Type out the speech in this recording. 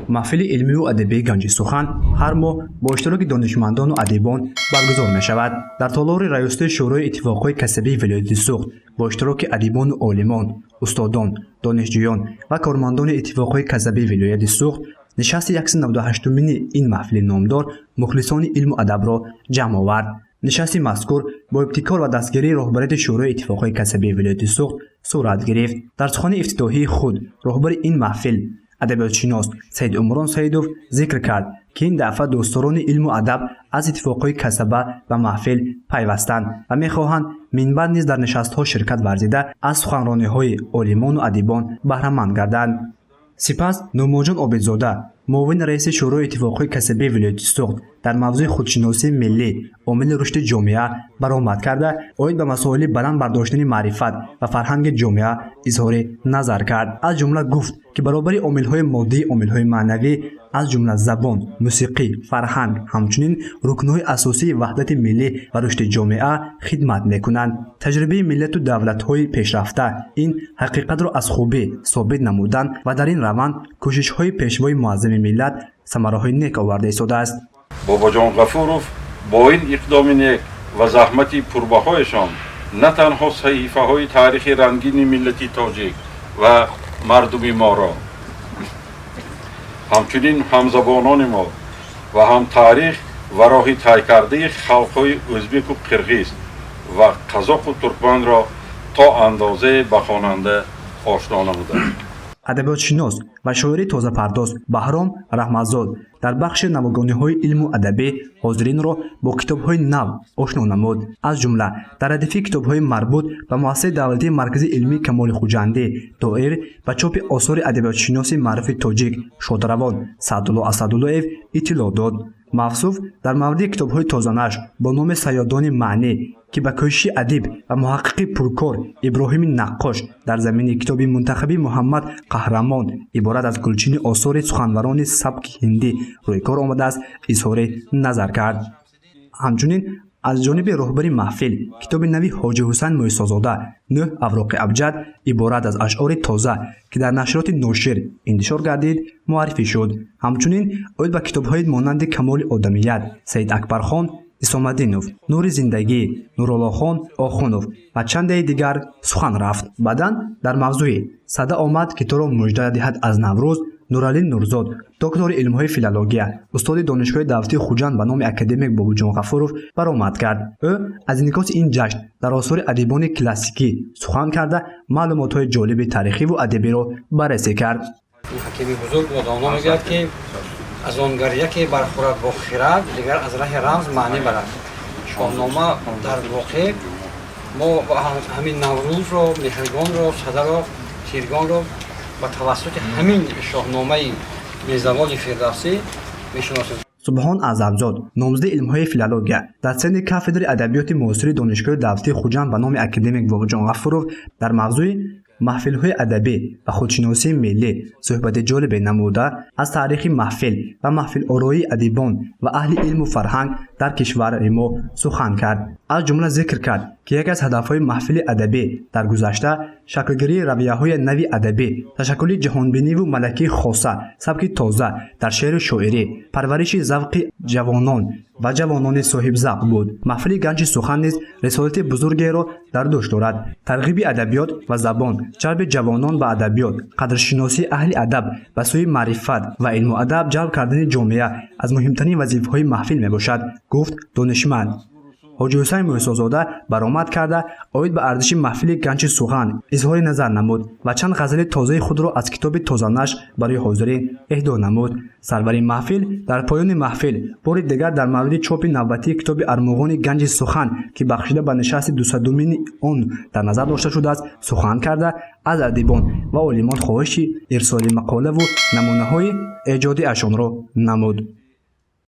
محفل علمی و ادبی گنج سخن هر ماه با اشتراک دانشمندان و ادیبان برگزار می شود. در تالار ریاست شورای اتفاقهای کسبی ولایت سوخت با اشتراک ادیبان و عالمان، استادان، دانشجویان و کارمندان اتفاقهای کسبی ولایت سوخت نشست 198مین این محفل نامدار مخلصان علم و ادب را جمع آورد. نشست مذکور با ابتکار و دستگیری رهبریت شورای اتفاقهای کسبی ولایت سوخت صورت گرفت. در سخن افتتاحی خود رهبر این محفل ادبیاتشناس سید عمران سیدوف ذکر کرد که این دفعه دوستداران علم و ادب از اتفاقهای کسبه و محفل پیوستند و می‌خواهند منبع نیز در نشست‌ها شرکت ورزیده از سخنرانی‌های عالمان و ادیبان بهره مند گردند. سپس نوماجان عابدزاده معاون رئیس شورای اتفاقهای کسبی ولایت سوخت در موضوع خودشناسی ملی عامل رشد جامعه برآمد کرده اوید به مسائل بلند برداشتن معرفت و فرهنگ جامعه اظهار نظر کرد. از جمله گفت که برابر عامل‌های مادی عامل‌های معنوی از جمله زبان، موسیقی، فرهنگ همچنین رکن‌های اساسی وحدت ملی و رشد جامعه خدمت می‌کنند. تجربه ملت و دولت‌های پیشرفته این حقیقت را از خوبی ثابت نمودند و در این روند کوشش‌های پیشوای معظم ملت ثمره‌های نیک آورده ایستاده است. بابا جان غفورов با این اقدام نیک و زحمت پربهایشان نه تنها صحیفه‌های تاریخ رنگین ملت تاجیک و مردم ما را همچنین همزبانان ما و هم تاریخ و راه طی کرده خلق‌های ازبک و قرغیز و قزاق و ترکمن را تا اندازه به خواننده آشنا نمودند. ادبیاتشناس و شاعر تازه پرداز بهرام رحمتزاد در بخش نوگانی‌های علم و ادبی حاضرین را با کتاب‌های نو آشنا نمود. از جمله در ردیف کتاب‌های مربوط به مؤسسه دولتی مرکز علمی کمال خوجندی دایر و چاپ آثار ادبیاتشناس معروف تاجیک شادروان سعدالله اسدالله‌اف اطلاع داد. موصوف در مورد کتاب‌های تازه‌نشر با نام صیادان معنی که به کوشش ادیب و محقق پرکار ابراهیم نقاش در زمینه کتاب منتخبی محمد قهرمان عبارت از گلچین آثار سخنوران سبک هندی روی کار آمده است اظهار نظر کرد. همچنین از جانب رهبر محفل کتاب نوی حاجی حسین موسی‌زاده 9 اوراق ابجد عبارت از اشعار تازه که در نشریات ناشر انتشار گردید معرفی شد. همچنین اوید به کتاب‌های مانند کمال آدمیت سید اکبرخان اسام‌الدینوف، نور زندگی نورالله خان آخونوف و چند دیگر سخن رفت. بعداً در موضوع صدا آمد که تو را مژده دهد از نوروز نورعلی نورزاد دکتر علم‌های فیلولوژیا استاد دانشگاه دولتی خوجند به نام اکادمیک بابا جان غفورов برآمد کرد. او از انعکاس این جشن در آثار ادیبان کلاسیکی سخن کرده معلومات‌های جالب تاریخی و ادبی را بررسی کرد. حکیم بزرگ و دانا میگوید که از آن گریه که برخورد با خرد دیگر از راه رمز معنی برد. شاهنامه در واقع ما همین نوروز را، مهرگان را، صدر را، تیرگان را با توسط همین شاهنامه میزبان فردوسی میشناسیم. سبحان اعظمزاد نامزد علم‌های فیلولوژیا در سن کافدر ادبیات معاصر دانشگاه دولتی خوجند به نام اکادمیک بابا جان غفورov در موضوع محفل‌های ادبی و خودشناسی ملی صحبت جالب نموده از تاریخ محفل و محفل آرایی ادیبان و اهل علم و فرهنگ در کشور ما سخن کرد. از جمله ذکر کرد که یکی از هدف‌های محفل ادبی در گذشته شکل‌گیری رویه‌های نوی ادبی، تشکل جهانبینی و ملکی خاصه، سبک تازه در شعر و شاعری، پرورش ذوق جوانان و جوانان صاحب ذوق بود. محفل گنج سخن نیز رسالت بزرگی را در دوش دارد. ترغیب ادبیات و زبان، جلب جوانان به ادبیات، قدرشناسی اهل ادب و سوی معرفت و علم و ادب جلب کردن جامعه از مهمترین وظیفه‌های محفل میباشد، گفت دانشمند. حاجی حسین موسی‌زاده برآمد کرده اوید به ارزش محفل گنج سخن اظهار نظر نمود و چند غزل تازه خود را از کتاب تازه‌نشر برای حاضرین اهدا نمود. سرور محفل در پایان محفل بار دیگر در مورد چاپ نوبتی کتاب ارمغان گنج سخن که بخشیده به نشست 200مین آن در نظر داشته شده است سخن کرده از ادیبان و عالمان خواهش ارسال مقاله و نمونه‌های ایجادی اشان را نمود.